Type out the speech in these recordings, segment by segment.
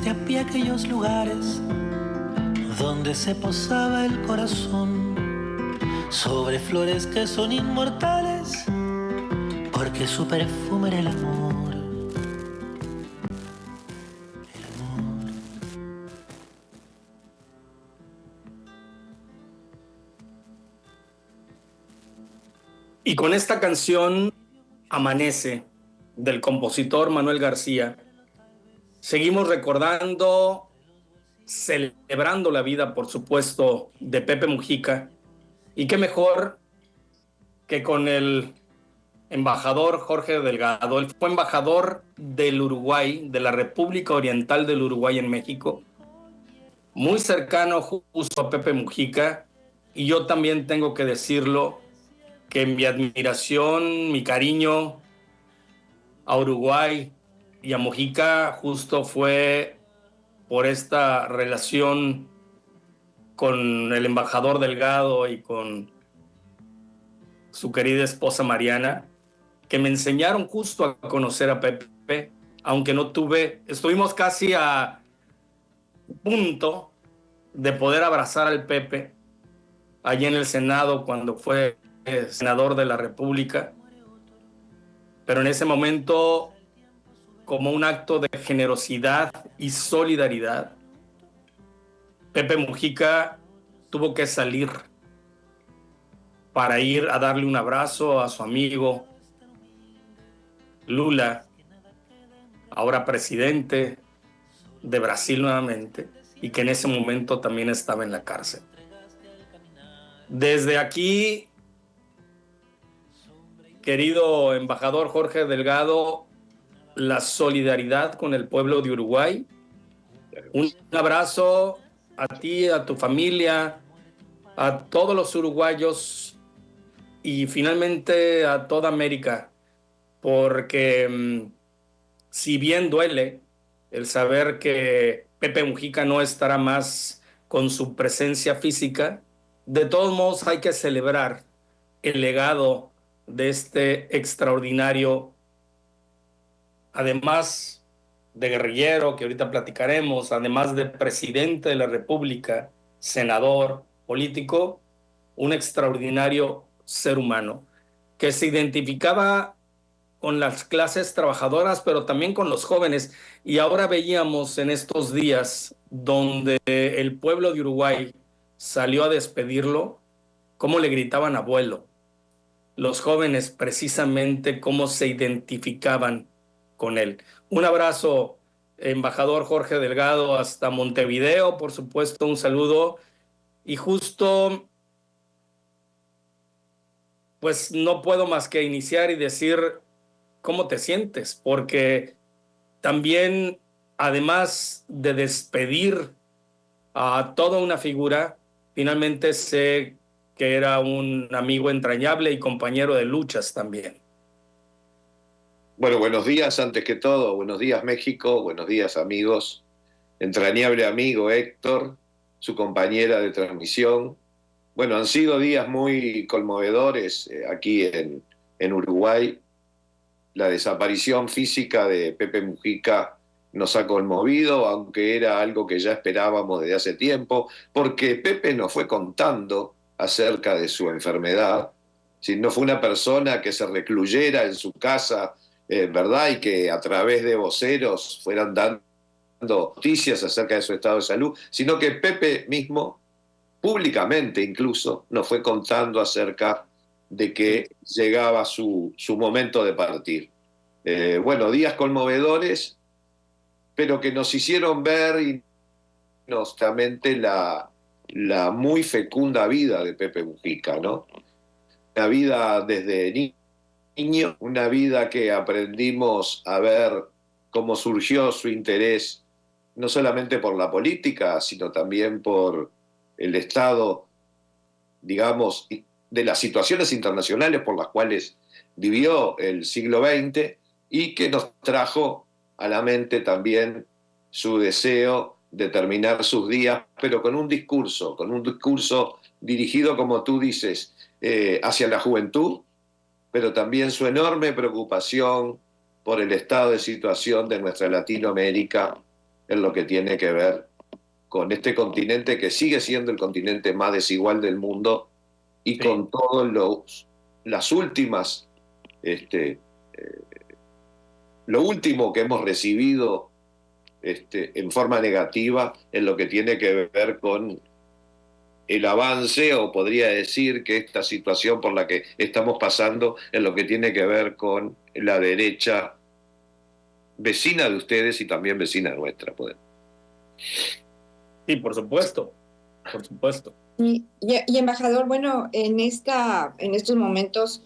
a pie aquellos lugares donde se posaba el corazón, sobre flores que son inmortales, porque su perfume era el amor. El amor. Y con esta canción, Amanece, del compositor Manuel García, seguimos recordando, celebrando la vida, por supuesto, de Pepe Mujica. Y qué mejor que con el embajador Jorge Delgado. Él fue embajador del Uruguay, de la República Oriental del Uruguay en México, muy cercano justo a Pepe Mujica. Y yo también tengo que decirlo, que mi admiración, mi cariño a Uruguay y a Mujica justo fue por esta relación con el embajador Delgado y con su querida esposa Mariana, que me enseñaron justo a conocer a Pepe, aunque no tuve, estuvimos casi a punto de poder abrazar al Pepe allí en el Senado cuando fue senador de la República, pero en ese momento, como un acto de generosidad y solidaridad, Pepe Mujica tuvo que salir para ir a darle un abrazo a su amigo Lula, ahora presidente de Brasil nuevamente, y que en ese momento también estaba en la cárcel. Desde aquí, querido embajador Jorge Delgado, la solidaridad con el pueblo de Uruguay. Un abrazo a ti, a tu familia, a todos los uruguayos y finalmente a toda América, porque si bien duele el saber que Pepe Mujica no estará más con su presencia física, de todos modos hay que celebrar el legado de este extraordinario, además de guerrillero, que ahorita platicaremos, además de presidente de la República, senador, político, un extraordinario ser humano que se identificaba con las clases trabajadoras, pero también con los jóvenes. Y ahora veíamos en estos días donde el pueblo de Uruguay salió a despedirlo, cómo le gritaban abuelo. Los jóvenes precisamente cómo se identificaban con él. Un abrazo, embajador Jorge Delgado, hasta Montevideo, por supuesto, un saludo. Y justo, pues no puedo más que iniciar y decir cómo te sientes, porque también, además de despedir a toda una figura, finalmente sé que era un amigo entrañable y compañero de luchas también. Bueno, buenos días antes que todo, buenos días México, buenos días amigos, entrañable amigo Héctor, su compañera de transmisión. Bueno, han sido días muy conmovedores aquí en Uruguay. La desaparición física de Pepe Mujica nos ha conmovido, aunque era algo que ya esperábamos desde hace tiempo, porque Pepe nos fue contando acerca de su enfermedad. Si no fue una persona que se recluyera en su casa, ¿verdad? Y que a través de voceros fueran dando noticias acerca de su estado de salud, sino que Pepe mismo, públicamente incluso, nos fue contando acerca de que llegaba su momento de partir. Bueno, días conmovedores, pero que nos hicieron ver y justamente la muy fecunda vida de Pepe Mujica, ¿no? Una vida desde niño, una vida que aprendimos a ver cómo surgió su interés, no solamente por la política, sino también por el estado, digamos, de las situaciones internacionales por las cuales vivió el siglo XX y que nos trajo a la mente también su deseo de terminar sus días, pero con un discurso dirigido, como tú dices, hacia la juventud, pero también su enorme preocupación por el estado de situación de nuestra Latinoamérica en lo que tiene que ver con este continente que sigue siendo el continente más desigual del mundo y Sí. con todas las últimas, lo último que hemos recibido en forma negativa en lo que tiene que ver con el avance, o podría decir que esta situación por la que estamos pasando en lo que tiene que ver con la derecha vecina de ustedes y también vecina nuestra. Sí, por supuesto, por supuesto. Y, embajador, bueno, en estos momentos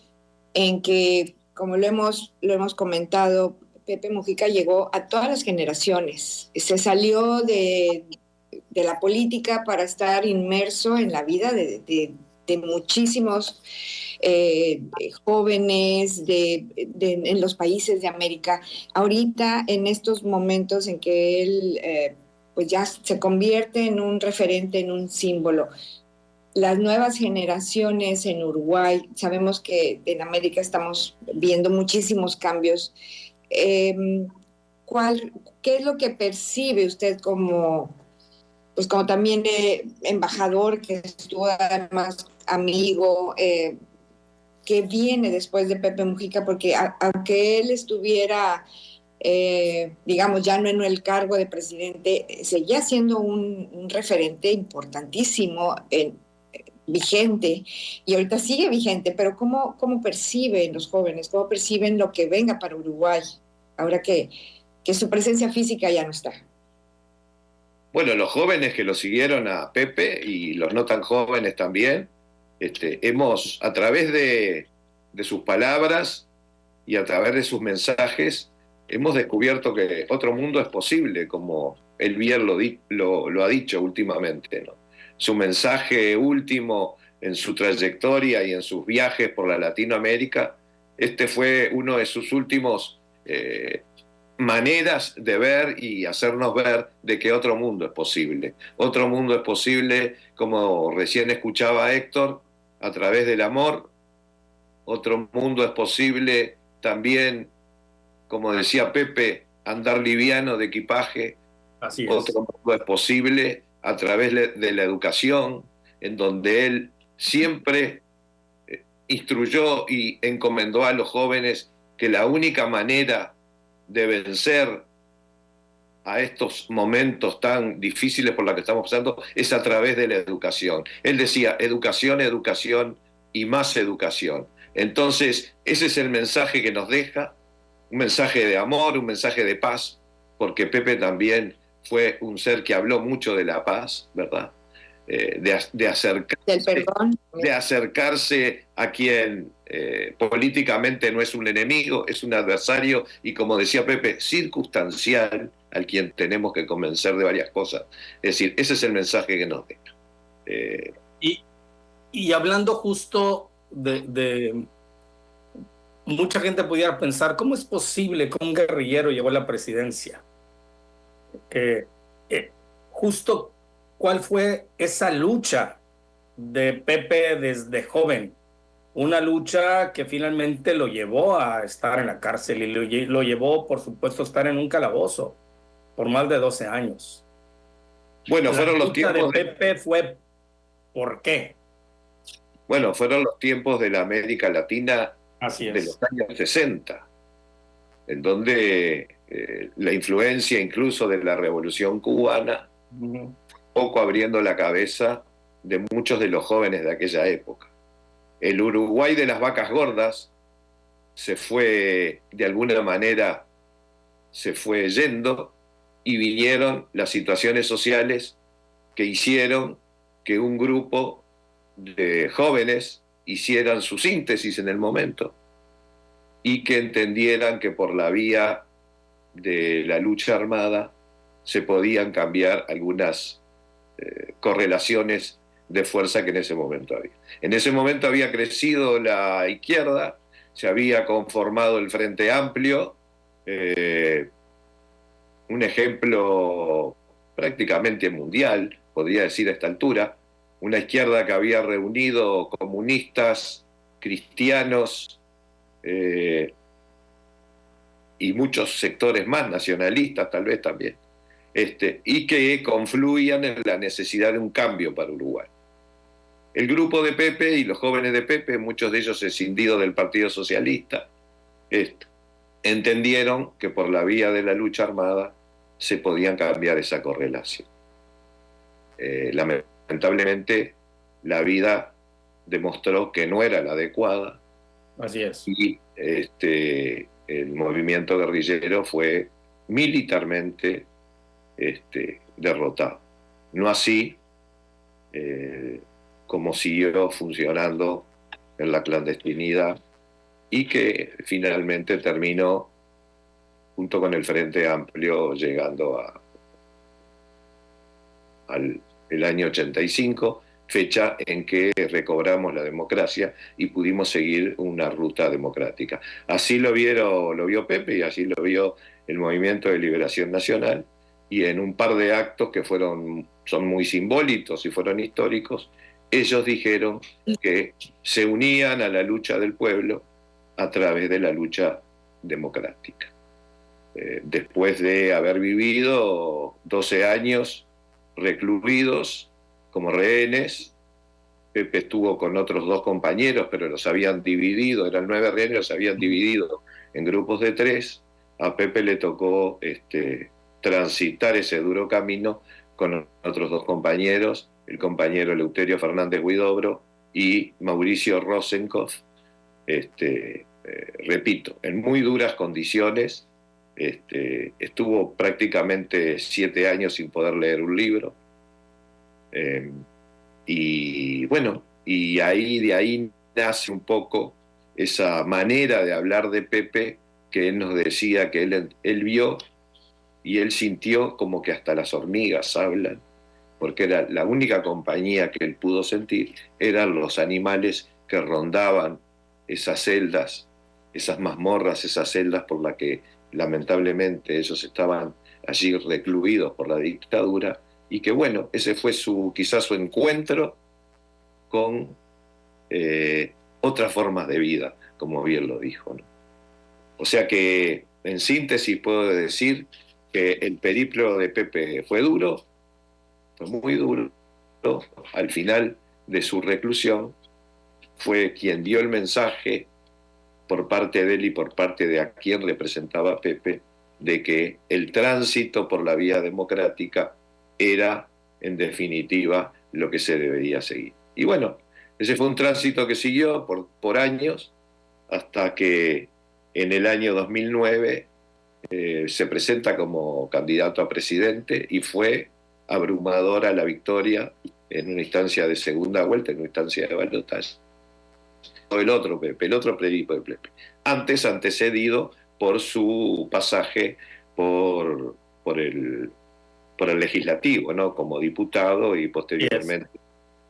en que, como lo hemos comentado, Pepe Mujica llegó a todas las generaciones. Se salió de la política para estar inmerso en la vida de muchísimos jóvenes en los países de América. Ahorita, en estos momentos en que él pues ya se convierte en un referente, en un símbolo. Las nuevas generaciones en Uruguay, sabemos que en América estamos viendo muchísimos cambios. ¿Qué es lo que percibe usted pues como también embajador, que estuvo además amigo, que viene después de Pepe Mujica? Porque aunque él estuviera, digamos, ya no en el cargo de presidente, seguía siendo un referente importantísimo vigente, y ahorita sigue vigente, pero ¿cómo perciben los jóvenes? ¿Cómo perciben lo que venga para Uruguay ahora que su presencia física ya no está? Bueno, los jóvenes que lo siguieron a Pepe y los no tan jóvenes también, hemos, a través de sus palabras y a través de sus mensajes, hemos descubierto que otro mundo es posible, como él bien lo ha dicho últimamente, ¿no? Su mensaje último en su trayectoria y en sus viajes por la Latinoamérica, fue uno de sus últimos maneras de ver y hacernos ver de que otro mundo es posible. Otro mundo es posible, como recién escuchaba Héctor, a través del amor. Otro mundo es posible también, como decía Pepe, andar liviano de equipaje. Así es. Otro mundo es posible a través de la educación, en donde él siempre instruyó y encomendó a los jóvenes que la única manera de vencer a estos momentos tan difíciles por los que estamos pasando es a través de la educación. Él decía, educación, educación y más educación. Entonces, ese es el mensaje que nos deja, un mensaje de amor, un mensaje de paz, porque Pepe también fue un ser que habló mucho de la paz, ¿verdad? De acercarse a quien políticamente no es un enemigo, es un adversario, y como decía Pepe, circunstancial, al quien tenemos que convencer de varias cosas. Es decir, ese es el mensaje que nos deja. Y hablando justo de mucha gente pudiera pensar, ¿cómo es posible que un guerrillero llegó a la presidencia? Justo, ¿cuál fue esa lucha de Pepe desde joven? Una lucha que finalmente lo llevó a estar en la cárcel y lo llevó, por supuesto, a estar en un calabozo por más de 12 años. Bueno, fueron los tiempos de Pepe fue ¿por qué? Bueno, fueron los tiempos de la América Latina. Así es. De los años 60, en donde la influencia incluso de la Revolución Cubana, poco abriendo la cabeza de muchos de los jóvenes de aquella época. El Uruguay de las vacas gordas se fue, de alguna manera, se fue yendo, y vinieron las situaciones sociales que hicieron que un grupo de jóvenes hicieran su síntesis en el momento y que entendieran que por la vía de la lucha armada se podían cambiar algunas correlaciones de fuerza que en ese momento había. En ese momento había crecido la izquierda, se había conformado el Frente Amplio, un ejemplo prácticamente mundial, podría decir a esta altura, una izquierda que había reunido comunistas, cristianos y muchos sectores más nacionalistas tal vez también, y que confluían en la necesidad de un cambio para Uruguay. El grupo de Pepe y los jóvenes de Pepe, muchos de ellos escindidos del Partido Socialista, entendieron que por la vía de la lucha armada se podían cambiar esa correlación. Lamentablemente, la vida demostró que no era la adecuada. Así es. Y el movimiento guerrillero fue militarmente derrotado. No así como siguió funcionando en la clandestinidad y que finalmente terminó junto con el Frente Amplio llegando al año 85, fecha en que recobramos la democracia y pudimos seguir una ruta democrática. Así lo vio Pepe y así lo vio el Movimiento de Liberación Nacional, y en un par de actos que son muy simbólicos y fueron históricos, ellos dijeron que se unían a la lucha del pueblo a través de la lucha democrática. Después de haber vivido 12 años recluidos como rehenes, Pepe estuvo con otros 2 compañeros, pero los habían dividido, eran 9 rehenes, los habían dividido en grupos de 3. A Pepe le tocó transitar ese duro camino con otros 2 compañeros, el compañero Eleuterio Fernández Huidobro y Mauricio Rosenkopf, repito, en muy duras condiciones. Estuvo prácticamente 7 años sin poder leer un libro. Y bueno, y de ahí nace un poco esa manera de hablar de Pepe, que él nos decía que él vio y él sintió como que hasta las hormigas hablan, porque era la única compañía que él pudo sentir, eran los animales que rondaban esas celdas, esas mazmorras, esas celdas por las que lamentablemente ellos estaban allí recluidos por la dictadura, y que bueno, ese fue quizás su encuentro con otras formas de vida, como bien lo dijo, ¿no? O sea que, en síntesis, puedo decir que el periplo de Pepe fue duro, fue muy duro. Al final de su reclusión fue quien dio el mensaje por parte de él y por parte de a quien representaba Pepe, de que el tránsito por la vía democrática era, en definitiva, lo que se debería seguir. Y bueno, ese fue un tránsito que siguió por años, hasta que en el año 2009 se presenta como candidato a presidente y fue abrumadora la victoria en una instancia de segunda vuelta, en una instancia de balotaje. El otro Pepe, el otro Perico de Pepe, antes antecedido por su pasaje por el legislativo, ¿no? Como diputado y posteriormente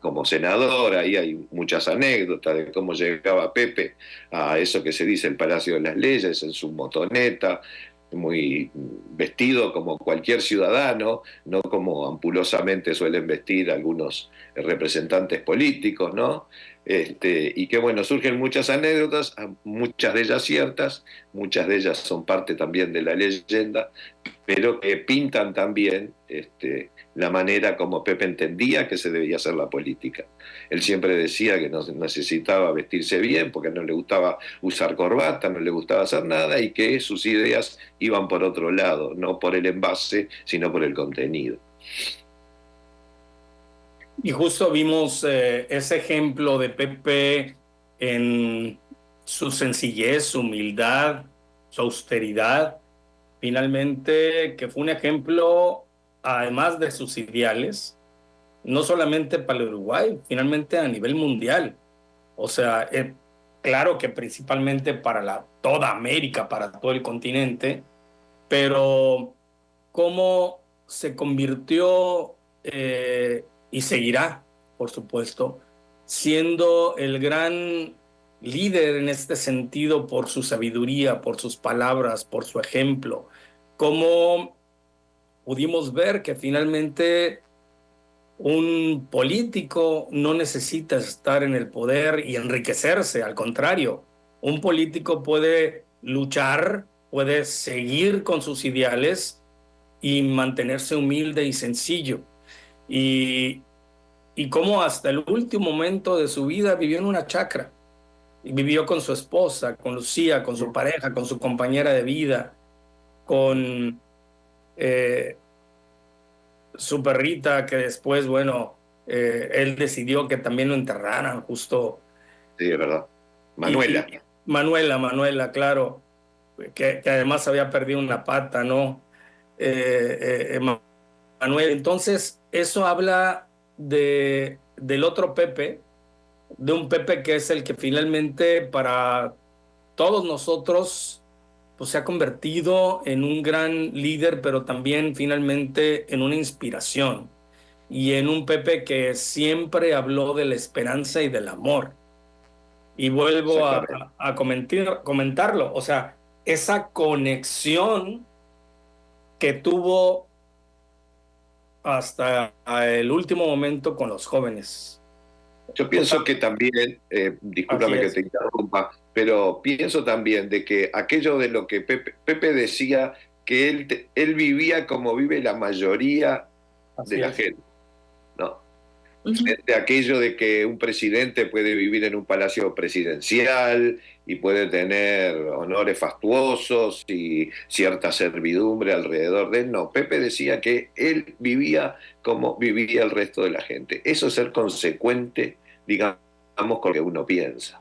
como senador. Ahí hay muchas anécdotas de cómo llegaba Pepe a eso que se dice el Palacio de las Leyes, en su motoneta, muy vestido como cualquier ciudadano, no como ampulosamente suelen vestir algunos representantes políticos, ¿no? Y que bueno, surgen muchas anécdotas, muchas de ellas ciertas, muchas de ellas son parte también de la leyenda, pero que pintan también la manera como Pepe entendía que se debía hacer la política. Él siempre decía que no necesitaba vestirse bien porque no le gustaba usar corbata, no le gustaba hacer nada, y que sus ideas iban por otro lado, no por el envase, sino por el contenido. Y justo vimos ese ejemplo de Pepe en su sencillez, su humildad, su austeridad, finalmente, que fue un ejemplo, además de sus ideales, no solamente para el Uruguay, finalmente a nivel mundial. O sea, claro que principalmente para toda América, para todo el continente, pero cómo se convirtió y seguirá, por supuesto, siendo el gran líder en este sentido por su sabiduría, por sus palabras, por su ejemplo. Cómo pudimos ver que finalmente un político no necesita estar en el poder y enriquecerse, al contrario, un político puede luchar, puede seguir con sus ideales y mantenerse humilde y sencillo. Y, y cómo hasta el último momento de su vida vivió en una chacra. Y vivió con su esposa, con Lucía, con su pareja, con su compañera de vida, con eh, su perrita que después, bueno, él decidió que también lo enterraran justo. Sí, es verdad. Y Manuela. Manuela, claro, que además había perdido una pata, ¿no? Manuel, entonces eso habla del otro Pepe, de un Pepe que es el que finalmente para todos nosotros pues, se ha convertido en un gran líder, pero también finalmente en una inspiración y en un Pepe que siempre habló de la esperanza y del amor. Y vuelvo Exactamente. a comentarlo, o sea, esa conexión que tuvo hasta el último momento con los jóvenes. Yo O sea, pienso que también, así discúlpame que es. te interrumpa, pero pienso también de que aquello de lo que Pepe decía, que él vivía como vive la mayoría de Así la es. gente, ¿no? Ujú. Frente a aquello de que un presidente puede vivir en un palacio presidencial y puede tener honores fastuosos y cierta servidumbre alrededor de él. No, Pepe decía que él vivía como vivía el resto de la gente. Eso es ser consecuente, digamos, con lo que uno piensa.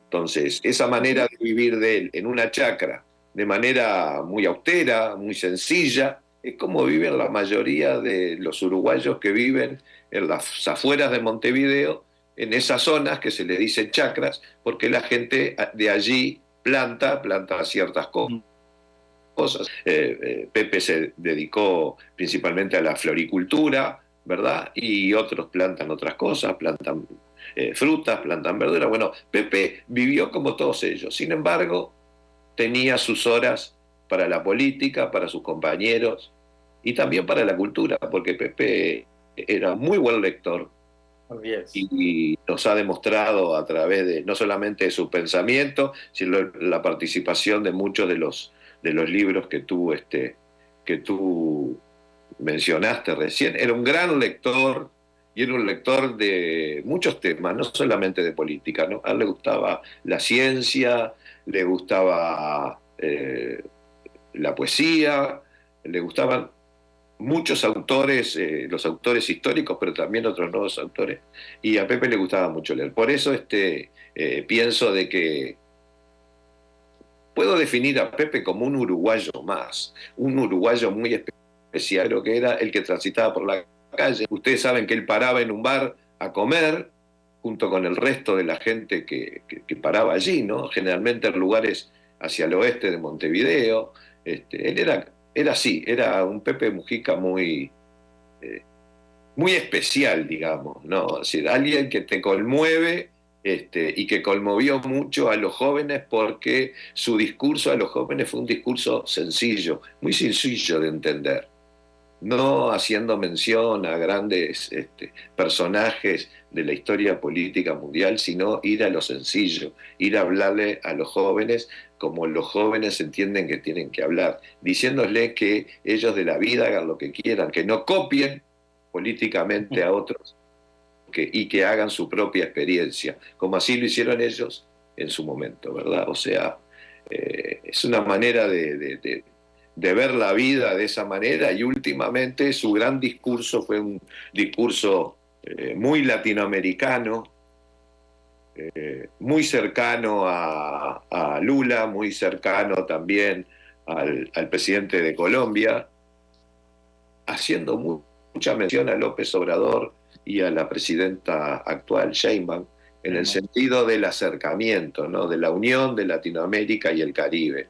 Entonces, esa manera de vivir de él en una chacra, de manera muy austera, muy sencilla, es como viven la mayoría de los uruguayos que viven en las afueras de Montevideo, en esas zonas que se le dicen chacras, porque la gente de allí planta ciertas cosas. Pepe se dedicó principalmente a la floricultura, ¿verdad? Y otros plantan otras cosas, plantan frutas, plantan verduras. Bueno, Pepe vivió como todos ellos. Sin embargo, tenía sus horas para la política, para sus compañeros y también para la cultura, porque Pepe era muy buen lector Así es. y nos ha demostrado a través de no solamente de su pensamiento, sino la participación de muchos de los libros que tú mencionaste recién. Era un gran lector y era un lector de muchos temas, no solamente de política, ¿no? A él le gustaba la ciencia, le gustaba la poesía, le gustaban muchos autores, los autores históricos, pero también otros nuevos autores, y a Pepe le gustaba mucho leer. Por eso pienso de que puedo definir a Pepe como un uruguayo más, un uruguayo muy especial, creo que era el que transitaba por la calle. Ustedes saben que él paraba en un bar a comer junto con el resto de la gente que paraba allí, ¿no? Generalmente en lugares hacia el oeste de Montevideo. Él era así, era un Pepe Mujica eh, muy especial, digamos, ¿no? Es decir, alguien que te conmueve y que conmovió mucho a los jóvenes porque su discurso a los jóvenes fue un discurso sencillo, muy sencillo de entender, no haciendo mención a grandes personajes de la historia política mundial, sino ir a lo sencillo, ir a hablarle a los jóvenes como los jóvenes entienden que tienen que hablar, diciéndoles que ellos de la vida hagan lo que quieran, que no copien políticamente a otros y que hagan su propia experiencia, como así lo hicieron ellos en su momento, ¿verdad? O sea, es una manera de ver la vida de esa manera y últimamente su gran discurso fue un discurso muy latinoamericano, muy cercano a Lula, muy cercano también al presidente de Colombia, haciendo mucha mención a López Obrador y a la presidenta actual, Sheinbaum, en el sentido del acercamiento, ¿no? De la unión de Latinoamérica y el Caribe,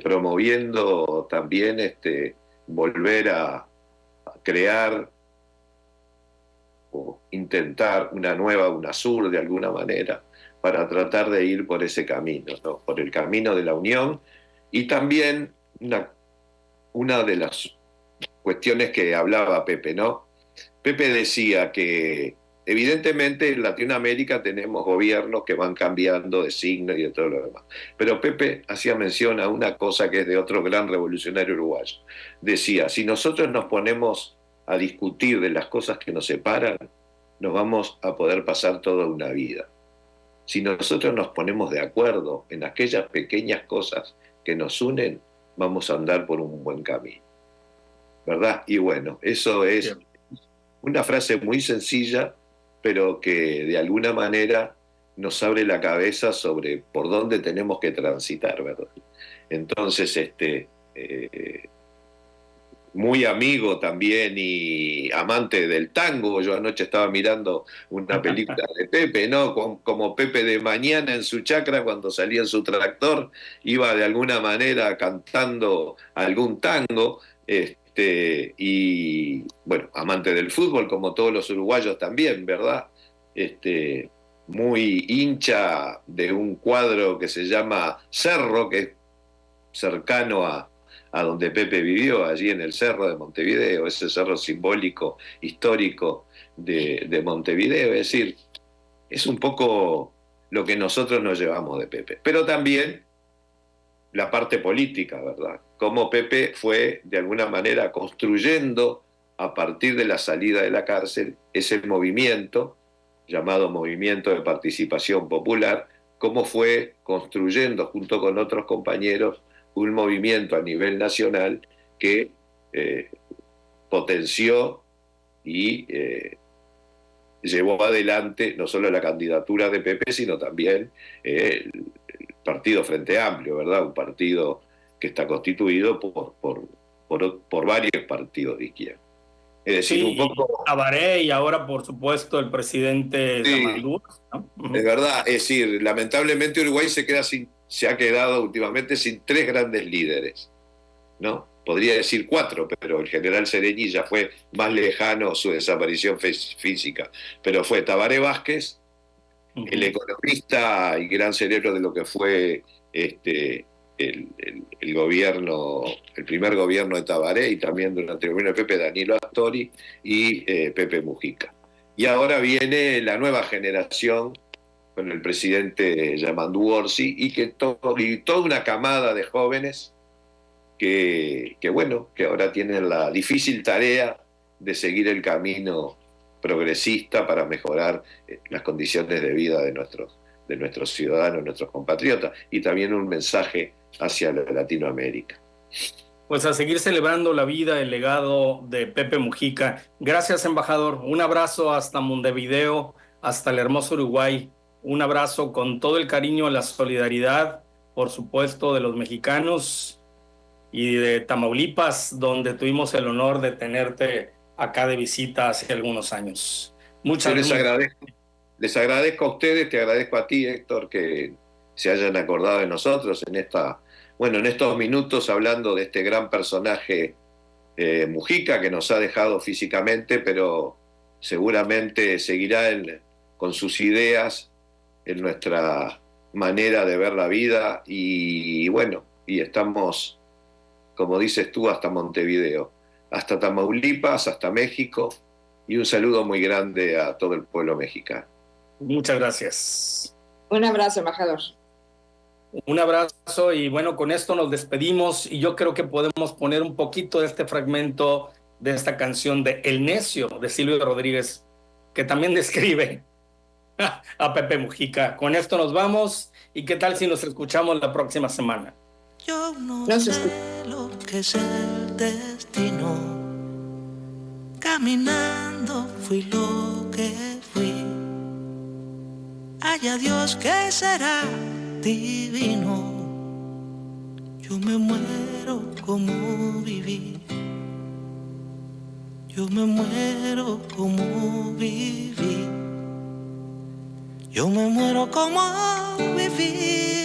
promoviendo también volver a crear o intentar una nueva UNASUR de alguna manera para tratar de ir por ese camino, ¿no? Por el camino de la unión y también una de las cuestiones que hablaba Pepe, ¿no? Pepe decía que evidentemente en Latinoamérica tenemos gobiernos que van cambiando de signo y de todo lo demás. Pero Pepe hacía mención a una cosa que es de otro gran revolucionario uruguayo. Decía, si nosotros nos ponemos a discutir de las cosas que nos separan, nos vamos a poder pasar toda una vida. Si nosotros nos ponemos de acuerdo en aquellas pequeñas cosas que nos unen, vamos a andar por un buen camino. ¿Verdad? Y bueno, eso es una frase muy sencilla, pero que de alguna manera nos abre la cabeza sobre por dónde tenemos que transitar, ¿verdad? Entonces, muy amigo también y amante del tango. Yo anoche estaba mirando una película de Pepe, ¿no? Como Pepe de mañana en su chacra, cuando salía en su tractor, iba de alguna manera cantando algún tango. Y bueno, amante del fútbol, como todos los uruguayos también, ¿verdad? Muy hincha de un cuadro que se llama Cerro, que es cercano a donde Pepe vivió, allí en el Cerro de Montevideo, ese cerro simbólico, histórico de Montevideo. Es decir, es un poco lo que nosotros nos llevamos de Pepe. Pero también la parte política, ¿verdad? Cómo Pepe fue, de alguna manera, construyendo, a partir de la salida de la cárcel, ese movimiento, llamado Movimiento de Participación Popular, cómo fue construyendo, junto con otros compañeros, un movimiento a nivel nacional que potenció y llevó adelante no solo la candidatura de Pepe, sino también el Partido Frente Amplio, ¿verdad? Un partido que está constituido por varios partidos de izquierda. Es decir, Sí, un poco... Tabaré y ahora, por supuesto, el presidente Sí, Zamandúa, ¿no? es verdad, es decir, lamentablemente Uruguay se ha quedado últimamente sin tres grandes líderes, ¿no? Podría decir cuatro, pero el general Sereñi ya fue más lejano su desaparición física. Pero fue Tabaré Vázquez, el economista y gran cerebro de lo que fue el gobierno, el primer gobierno de Tabaré y también durante el gobierno de Pepe, Danilo Astori y Pepe Mujica. Y ahora viene la nueva generación con el presidente Yamandu Orsi y toda una camada de jóvenes que ahora tienen la difícil tarea de seguir el camino progresista para mejorar las condiciones de vida de nuestros ciudadanos, nuestros compatriotas, y también un mensaje hacia Latinoamérica. Pues a seguir celebrando la vida, el legado de Pepe Mujica. Gracias, embajador. Un abrazo hasta Montevideo, hasta el hermoso Uruguay. Un abrazo con todo el cariño, la solidaridad, por supuesto, de los mexicanos y de Tamaulipas, donde tuvimos el honor de tenerte acá de visita hace algunos años. Muchas gracias. Les agradezco a ustedes, te agradezco a ti, Héctor, que se hayan acordado de nosotros en estos minutos hablando de este gran personaje Mujica, que nos ha dejado físicamente, pero seguramente seguirá con sus ideas en nuestra manera de ver la vida y estamos, como dices tú, hasta Montevideo, hasta Tamaulipas, hasta México, y un saludo muy grande a todo el pueblo mexicano. Muchas gracias. Un abrazo, embajador. Un abrazo y bueno, con esto nos despedimos y yo creo que podemos poner un poquito de este fragmento de esta canción de El Necio de Silvio Rodríguez, que también describe a Pepe Mujica. Con esto nos vamos y qué tal si nos escuchamos la próxima semana. Yo no sé lo que es el destino, caminando fui lo que fui. Haya Dios que será divino. Yo me muero como viví. Yo me muero como viví. Yo me muero como viví.